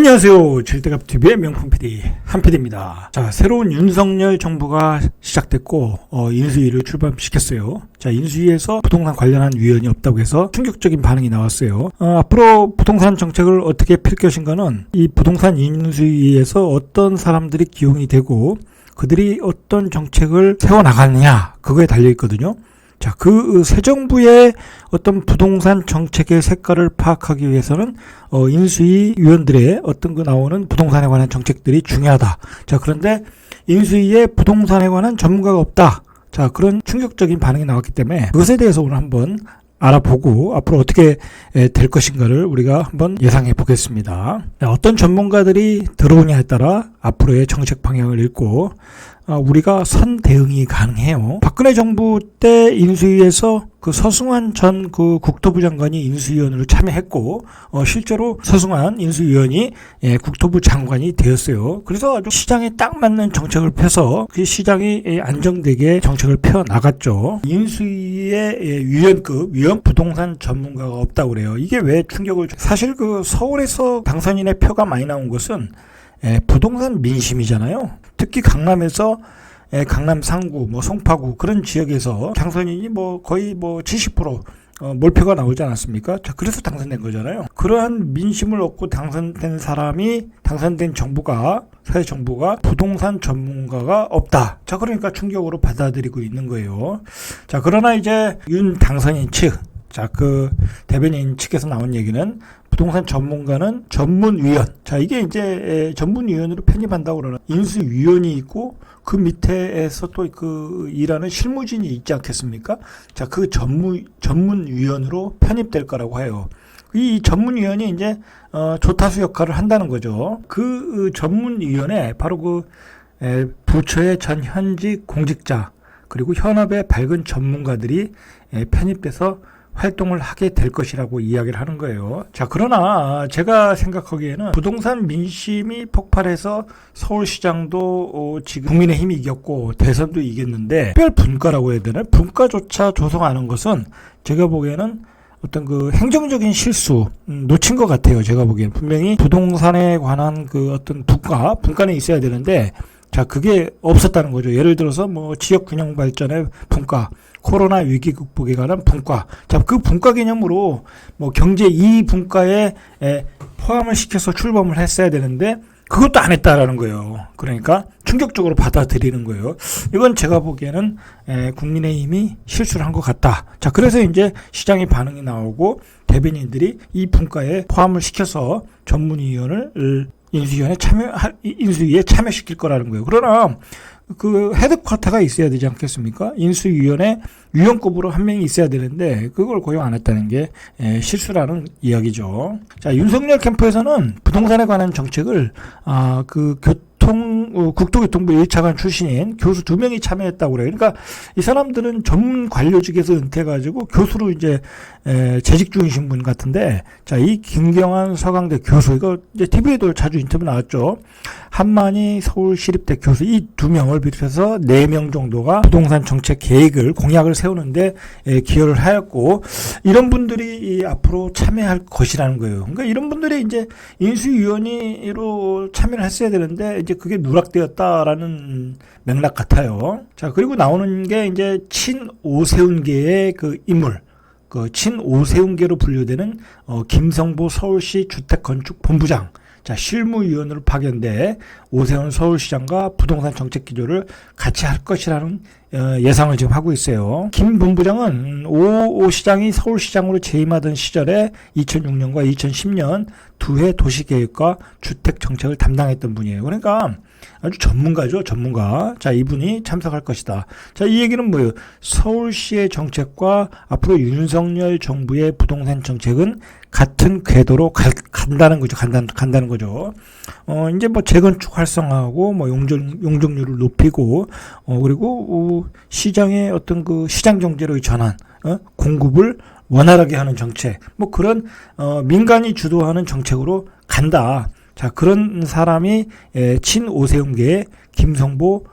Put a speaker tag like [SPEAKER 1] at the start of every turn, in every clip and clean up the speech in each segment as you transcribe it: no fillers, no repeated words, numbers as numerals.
[SPEAKER 1] 안녕하세요. 절대값TV의 명품 PD 한PD입니다. 자, 새로운 윤석열 정부가 시작됐고 인수위를 출범시켰어요. 자, 인수위에서 부동산 관련한 위원이 없다고 해서 충격적인 반응이 나왔어요. 앞으로 부동산 정책을 어떻게 펼 것인가는 이 부동산 인수위에서 어떤 사람들이 기용이 되고 그들이 어떤 정책을 세워나가느냐 그거에 달려있거든요. 자, 그 새 정부의 어떤 부동산 정책의 색깔을 파악하기 위해서는 인수위 위원들의 어떤 그 나오는 부동산에 관한 정책들이 중요하다. 자, 그런데 인수위에 부동산에 관한 전문가가 없다. 자, 그런 충격적인 반응이 나왔기 때문에 그것에 대해서 오늘 한번 알아보고 앞으로 어떻게 될 것인가를 우리가 한번 예상해 보겠습니다. 어떤 전문가들이 들어오냐에 따라 앞으로의 정책 방향을 읽고 우리가 선 대응이 가능해요. 박근혜 정부 때 인수위에서 그 서승환 전 그 국토부 장관이 인수위원으로 참여했고 실제로 서승환 인수위원이 국토부 장관이 되었어요. 그래서 아주 시장에 딱 맞는 정책을 펴서 그 시장이 안정되게 정책을 펴 나갔죠. 인수위의 위원급 위원 부동산 전문가가 없다고 그래요. 이게 왜 충격을 사실 그 서울에서 당선인의 표가 많이 나온 것은 부동산 민심이잖아요. 특히 강남에서 강남 상구, 송파구 그런 지역에서 당선인이 거의 70% 몰표가 나오지 않았습니까? 자, 그래서 당선된 거잖아요. 그러한 민심을 얻고 당선된 사람이 당선된 정부가 새 정부가 부동산 전문가가 없다. 자, 그러니까 충격으로 받아들이고 있는 거예요. 자, 그러나 이제 윤 당선인 측, 자, 그 대변인 측에서 나온 얘기는 부동산 전문가는 전문위원. 자, 이게 이제 전문위원으로 편입한다고 그러나 인수위원이 있고 그 밑에서 또 그 일하는 실무진이 있지 않겠습니까? 자, 그 전문위원으로 편입될 거라고 해요. 이 전문위원이 이제 조타수 역할을 한다는 거죠. 그 전문위원회 바로 그 부처의 전 현직 공직자 그리고 현업의 밝은 전문가들이 편입돼서 활동을 하게 될 것이라고 이야기를 하는 거예요. 자, 그러나 제가 생각하기에는 부동산 민심이 폭발해서 서울시장도 지금 국민의힘이 이겼고 대선도 이겼는데 특별 분과라고 해야 되나? 분과조차 조성하는 것은 제가 보기에는 어떤 그 행정적인 실수 놓친 것 같아요. 제가 보기에는 분명히 부동산에 관한 그 어떤 분과는 있어야 되는데 자, 그게 없었다는 거죠. 예를 들어서 지역 균형 발전의 분과, 코로나 위기 극복에 관한 분과. 자, 그 분과 개념으로 경제 2분과에 포함을 시켜서 출범을 했어야 되는데 그것도 안 했다라는 거예요. 그러니까 충격적으로 받아들이는 거예요. 이건 제가 보기에는 국민의힘이 실수를 한 것 같다. 자, 그래서 이제 시장의 반응이 나오고 대변인들이 이 분과에 포함을 시켜서 전문위원을 인수위에 참여시킬 거라는 거예요. 그러나 그 헤드쿼터가 있어야 되지 않겠습니까? 인수위원회 위원급으로 한 명이 있어야 되는데 그걸 고용 안 했다는 게 실수라는 이야기죠. 자, 윤석열 캠프에서는 부동산에 관한 정책을 국토교통부 1차관 출신인 교수 2명이 참여했다고 그래요. 그러니까 이 사람들은 전문 관료직에서 은퇴해가지고 교수로 이제 재직 중이신 분 같은데, 자, 이 김경환 서강대 교수, 이거 이제 TV에도 자주 인터뷰 나왔죠. 한만희 서울시립대 교수, 이 2명을 비롯해서 4명 정도가 부동산 정책 계획을, 공약을 세우는데 기여를 하였고, 이런 분들이 앞으로 참여할 것이라는 거예요. 그러니까 이런 분들이 이제 인수위원으로 참여를 했어야 되는데, 이제 그게 누락되었다라는 맥락 같아요. 자, 그리고 나오는 게 이제 친오세훈계의 그 인물, 그 친오세훈계로 분류되는 김성보 서울시 주택건축본부장, 자, 실무위원으로 파견돼 오세훈 서울시장과 부동산 정책 기조를 같이 할 것이라는 예상을 지금 하고 있어요. 김 본부장은 오 시장이 서울시장으로 재임하던 시절에 2006년과 2010년 2회 도시계획과 주택정책을 담당했던 분이에요. 그러니까 아주 전문가죠, 전문가. 자, 이분이 참석할 것이다. 자, 이 얘기는 뭐예요? 서울시의 정책과 앞으로 윤석열 정부의 부동산 정책은 같은 궤도로 간다는 거죠. 간다는 거죠. 이제 재건축 활성화하고 용적률을 높이고 그리고 시장의 어떤 그 시장 경제로의 전환, 공급을 원활하게 하는 정책, 그런 민간이 주도하는 정책으로 간다. 자, 그런 사람이 친오세훈계의 김성보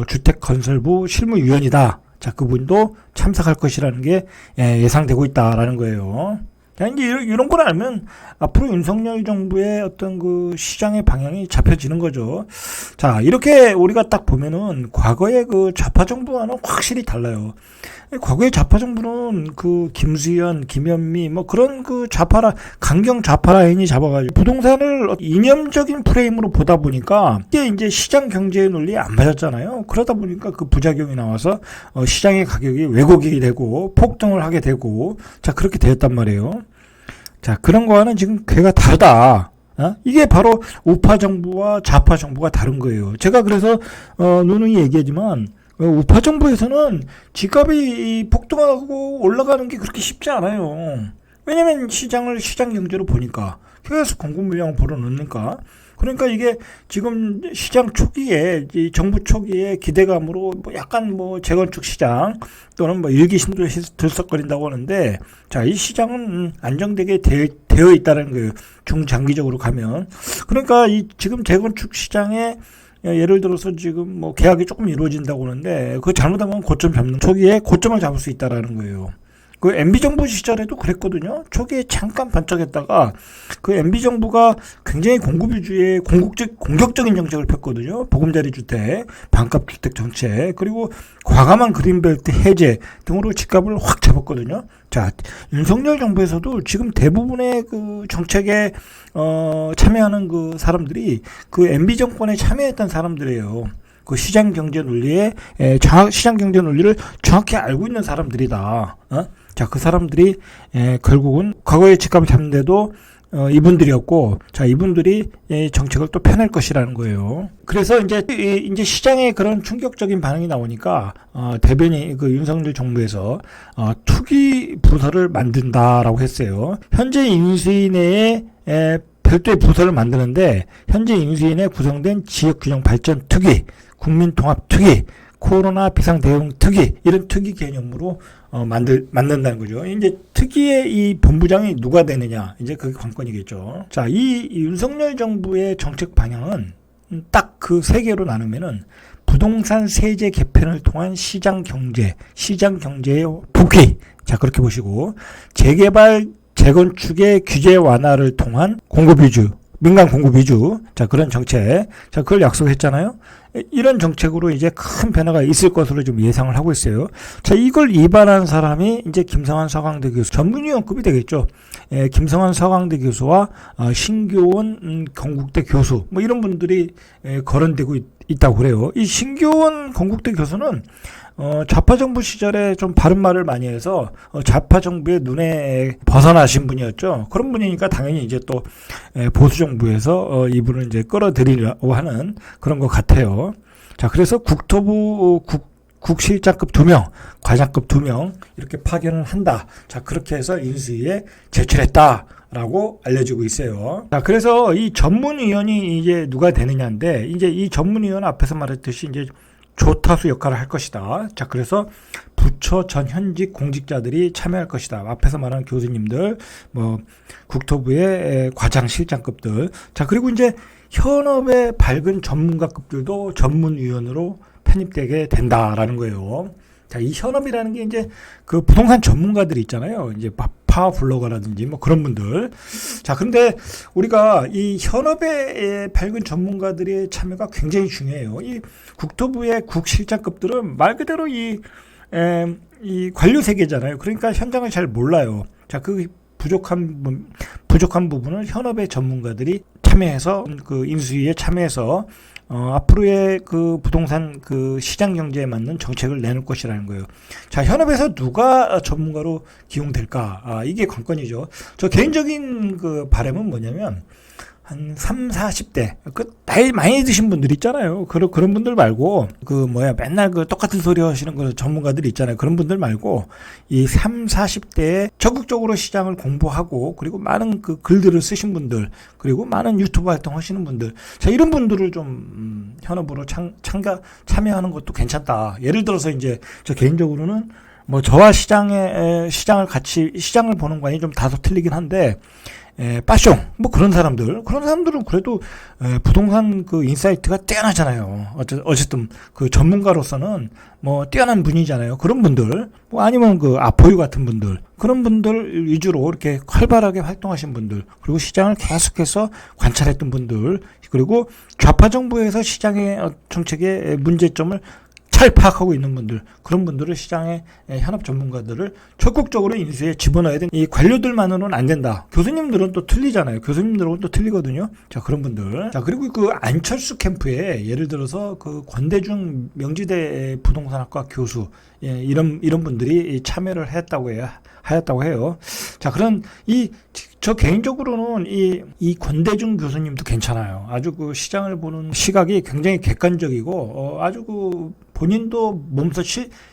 [SPEAKER 1] 주택건설부 실무위원이다. 자, 그분도 참석할 것이라는 게 예상되고 있다라는 거예요. 자, 이제 이런 걸 알면 앞으로 윤석열 정부의 어떤 그 시장의 방향이 잡혀지는 거죠. 자, 이렇게 우리가 딱 보면은 과거의 그 좌파 정부와는 확실히 달라요. 과거의 좌파 정부는 그 김수현, 김현미 뭐 그런 그 좌파라 강경 좌파 라인이 잡아가지고 부동산을 이념적인 프레임으로 보다 보니까 이게 이제 시장 경제의 논리에 안 맞았잖아요. 그러다 보니까 그 부작용이 나와서 시장의 가격이 왜곡이 되고 폭등을 하게 되고 자 그렇게 되었단 말이에요. 자 그런 거와는 지금 괴가 다르다. 이게 바로 우파 정부와 좌파 정부가 다른 거예요. 제가 그래서 누누이 얘기하지만 우파 정부에서는 집값이 폭등하고 올라가는 게 그렇게 쉽지 않아요. 왜냐면 시장 경제로 보니까 계속 공급 물량을 불어넣으니까. 그러니까 이게 지금 시장 초기에 이 정부 초기에 기대감으로 뭐 약간 뭐 재건축 시장 또는 뭐 일기심도 들썩거린다고 하는데 자, 이 시장은 안정되게 되어 있다는 거예요. 중장기적으로 가면. 그러니까 이 지금 재건축 시장에 예를 들어서 지금 뭐 계약이 조금 이루어진다고 하는데 그거 잘못하면 고점 잡는 초기에 고점을 잡을 수 있다라는 거예요. 그 MB정부 시절에도 그랬거든요. 초기에 잠깐 반짝했다가 그 MB정부가 굉장히 공급 위주의 공격적인 정책을 폈거든요. 보금자리 주택, 반값 주택 정책, 그리고 과감한 그린벨트 해제 등으로 집값을 확 잡았거든요. 자, 윤석열 정부에서도 지금 대부분의 그 정책에 참여하는 그 사람들이 그 MB정권에 참여했던 사람들이에요. 그 시장 경제 논리를 정확히 알고 있는 사람들이다. 자, 그 사람들이 결국은 과거의 집값을 잡는데도 이분들이었고, 자, 이분들이 정책을 또 펴낼 것이라는 거예요. 그래서 이제 시장에 그런 충격적인 반응이 나오니까 대변인 그 윤석열 정부에서 투기 부서를 만든다라고 했어요. 현재 인수위 내에 별도의 부서를 만드는데 현재 인수위에 구성된 지역균형 발전 특위, 국민통합특위, 코로나 비상대응 특위 이런 특위 개념으로 만든다는 거죠. 이제 특위의 이 본부장이 누가 되느냐 이제 그게 관건이겠죠. 자, 이 윤석열 정부의 정책 방향은 딱 그 세 개로 나누면은 부동산 세제 개편을 통한 시장 경제의 복귀. 자, 그렇게 보시고 재개발 재건축의 규제 완화를 통한 공급 위주, 민간 공급 위주, 자, 그런 정책. 자, 그걸 약속했잖아요. 이런 정책으로 이제 큰 변화가 있을 것으로 좀 예상을 하고 있어요. 자, 이걸 입안한 사람이 이제 김성환 서강대 교수, 전문위원급이 되겠죠. 김성환 서강대 교수와 신교원 건국대 교수, 뭐 이런 분들이 거론되고 있다고 그래요. 이 신교원 건국대 교수는 좌파 정부 시절에 좀 바른 말을 많이 해서 좌파 정부의 눈에 벗어나신 분이었죠. 그런 분이니까 당연히 이제 또 보수 정부에서 이분을 이제 끌어들이려고 하는 그런 것 같아요. 자, 그래서 국토부 국실장급 2명, 과장급 2명 이렇게 파견을 한다. 자, 그렇게 해서 인수위에 제출했다라고 알려지고 있어요. 자, 그래서 이 전문위원이 이제 누가 되느냐인데 이제 이 전문위원 앞에서 말했듯이 이제 조타수 역할을 할 것이다. 자, 그래서 부처 전 현직 공직자들이 참여할 것이다. 앞에서 말한 교수님들, 뭐 국토부의 과장 실장급들. 자, 그리고 이제 현업의 밝은 전문가급들도 전문위원으로 편입되게 된다라는 거예요. 자, 이 현업이라는 게 이제 그 부동산 전문가들이 있잖아요. 이제 파워블로거라든지 뭐 그런 분들. 자, 근데 우리가 이 현업의 밝은 전문가들의 참여가 굉장히 중요해요. 이 국토부의 국실장급들은 말 그대로 이 관료 세계잖아요. 그러니까 현장을 잘 몰라요. 자, 그 부족한 부분을 현업의 전문가들이 참여해서 그 인수위에 참여해서 앞으로의 그 부동산 그 시장 경제에 맞는 정책을 내놓을 것이라는 거예요. 자, 현업에서 누가 전문가로 기용될까? 이게 관건이죠. 저 개인적인 그 바람은 뭐냐면 한 3, 40대 그 나이 많이 드신 분들 있잖아요. 그런 분들 말고 맨날 그 똑같은 소리 하시는 그 전문가들 있잖아요. 그런 분들 말고 이 3, 40대에 적극적으로 시장을 공부하고 그리고 많은 그 글들을 쓰신 분들 그리고 많은 유튜브 활동 하시는 분들 자, 이런 분들을 좀 현업으로 참여하는 것도 괜찮다. 예를 들어서 이제 저 개인적으로는 뭐 저와 시장을 보는 관이 좀 다소 틀리긴 한데 빠숑 뭐 그런 사람들은 그래도 부동산 그 인사이트가 뛰어나잖아요. 어쨌든 그 전문가로서는 뭐 뛰어난 분이잖아요. 그런 분들 뭐 아니면 그 아포유 같은 분들 그런 분들 위주로 이렇게 활발하게 활동하신 분들 그리고 시장을 계속해서 관찰했던 분들 그리고 좌파 정부에서 시장의 정책의 문제점을 잘 파악하고 있는 분들 그런 분들을 시장의 현업 전문가들을 적극적으로 인수에 집어넣어야 되는 이 관료들만으로는 안 된다. 교수님들은 또 틀리잖아요. 교수님들은 또 틀리거든요. 자 그런 분들 자 그리고 그 안철수 캠프에 예를 들어서 그 권대중 명지대 부동산학과 교수 이런 분들이 참여를 하였다고 해요. 자 그런 저 개인적으로는 이 권대중 교수님도 괜찮아요. 아주 그 시장을 보는 시각이 굉장히 객관적이고 아주 그 본인도 몸소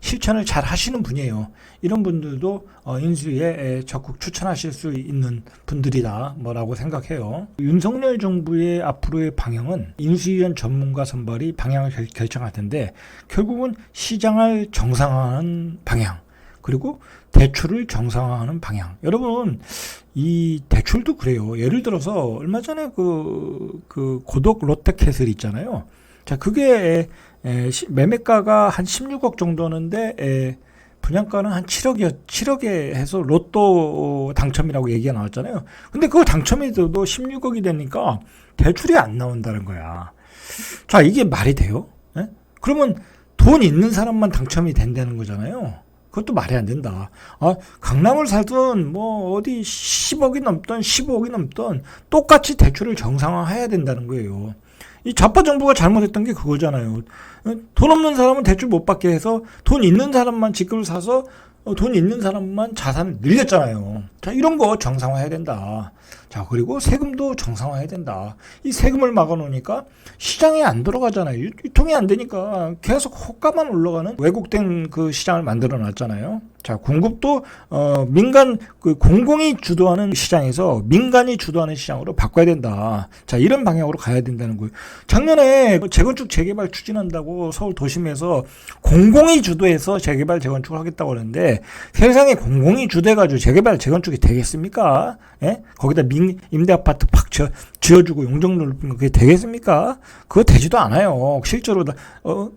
[SPEAKER 1] 실천을 잘 하시는 분이에요. 이런 분들도 인수위에 적극 추천하실 수 있는 분들이다 뭐라고 생각해요. 윤석열 정부의 앞으로의 방향은 인수위원 전문가 선발이 방향을 결정할 텐데 결국은 시장을 정상화하는 방향 그리고 대출을 정상화하는 방향. 여러분, 이 대출도 그래요. 예를 들어서 얼마 전에 그 고덕 롯데캐슬 있잖아요. 자, 그게 매매가가 한 16억 정도는데 분양가는 한 7억에 해서 로또 당첨이라고 얘기가 나왔잖아요. 근데 그거 당첨이 돼도 16억이 되니까 대출이 안 나온다는 거야. 자, 이게 말이 돼요? 예? 그러면 돈 있는 사람만 당첨이 된다는 거잖아요. 그것도 말이 안 된다. 강남을 살든 뭐 어디 10억이 넘든 15억이 넘든 똑같이 대출을 정상화해야 된다는 거예요. 이 좌파 정부가 잘못했던 게 그거잖아요. 돈 없는 사람은 대출 못 받게 해서 돈 있는 사람만 집을 사서 돈 있는 사람만 자산을 늘렸잖아요. 자, 이런 거 정상화해야 된다. 자, 그리고 세금도 정상화해야 된다. 이 세금을 막아놓으니까 시장에 안 들어가잖아요. 유통이 안 되니까 계속 호가만 올라가는 왜곡된 그 시장을 만들어 놨잖아요. 자, 공급도 민간 공공이 주도하는 시장에서 민간이 주도하는 시장으로 바꿔야 된다. 자, 이런 방향으로 가야 된다는 거예요. 작년에 재건축 재개발 추진한다고 서울 도심에서 공공이 주도해서 재개발 재건축을 하겠다고 하는데 세상에 공공이 주도해가지고 재개발 재건축이 되겠습니까? 예? 거기다 임대 아파트 팍 지어주고 용적률 높이면 그게 되겠습니까? 그거 되지도 않아요. 실제로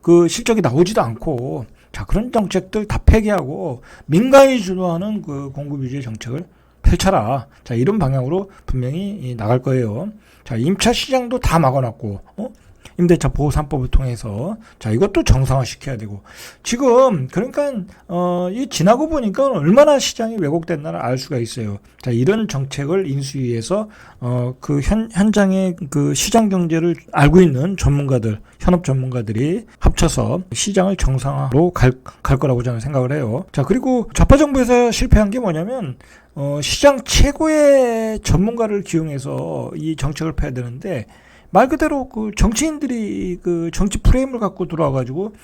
[SPEAKER 1] 그 실적이 나오지도 않고. 자, 그런 정책들 다 폐기하고 민간이 주도하는 그 공급 위주의 정책을 펼쳐라. 자, 이런 방향으로 분명히 나갈 거예요. 자, 임차 시장도 다 막아놨고, 임대차 보호 3법을 통해서 자, 이것도 정상화 시켜야 되고 지금 그러니까 이 지나고 보니까 얼마나 시장이 왜곡됐나를 알 수가 있어요. 자, 이런 정책을 인수위에서 그 현장의 그 시장 경제를 알고 있는 전문가들, 현업 전문가들이 합쳐서 시장을 정상화로 갈 거라고 저는 생각을 해요. 자, 그리고 좌파 정부에서 실패한 게 뭐냐면 시장 최고의 전문가를 기용해서 이 정책을 펴야 되는데 말 그대로 그 정치인들이 그 정치 프레임을 갖고 들어와가지고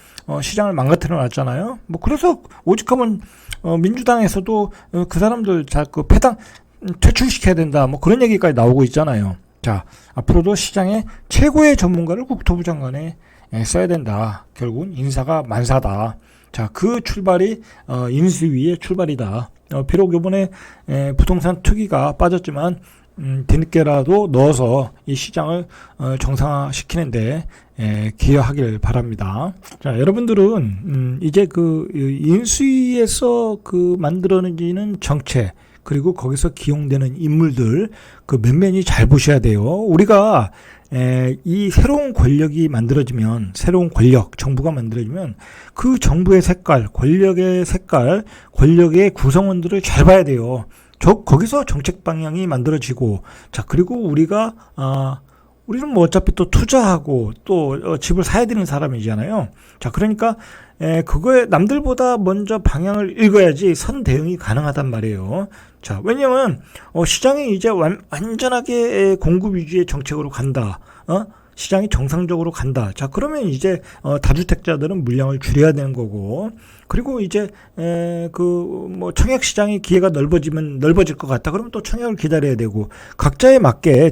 [SPEAKER 1] 시장을 망가뜨려 놨잖아요. 뭐 그래서 오직하면 민주당에서도 그 사람들 자꾸 퇴출시켜야 된다. 뭐 그런 얘기까지 나오고 있잖아요. 자, 앞으로도 시장의 최고의 전문가를 국토부 장관에 써야 된다. 결국은 인사가 만사다. 자, 그 출발이 인수위의 출발이다. 비록 이번에 부동산 투기가 빠졌지만 뒤늦게라도 넣어서 이 시장을 정상화시키는데 기여하길 바랍니다. 자, 여러분들은 이제 그 인수위에서 그 만들어지는 정책 그리고 거기서 기용되는 인물들 그 면면이 잘 보셔야 돼요. 우리가 이 새로운 권력이 만들어지면 새로운 권력 정부가 만들어지면 그 정부의 색깔, 권력의 색깔, 권력의 구성원들을 잘 봐야 돼요. 거기서 정책 방향이 만들어지고, 자, 그리고 우리는 뭐 어차피 또 투자하고 또 집을 사야 되는 사람이잖아요. 자, 그러니까, 그거에 남들보다 먼저 방향을 읽어야지 선 대응이 가능하단 말이에요. 자, 왜냐면, 시장이 이제 완전하게 공급 위주의 정책으로 간다. 시장이 정상적으로 간다. 자, 그러면 이제 다주택자들은 물량을 줄여야 되는 거고, 그리고 이제 뭐 청약 시장의 기회가 넓어질 것 같다. 그러면 또 청약을 기다려야 되고 각자에 맞게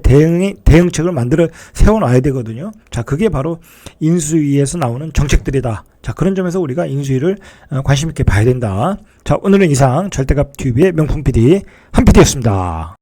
[SPEAKER 1] 대응책을 만들어 세워놔야 되거든요. 자, 그게 바로 인수위에서 나오는 정책들이다. 자, 그런 점에서 우리가 인수위를 관심 있게 봐야 된다. 자, 오늘은 이상 절대값 TV의 명품 PD 한 PD였습니다.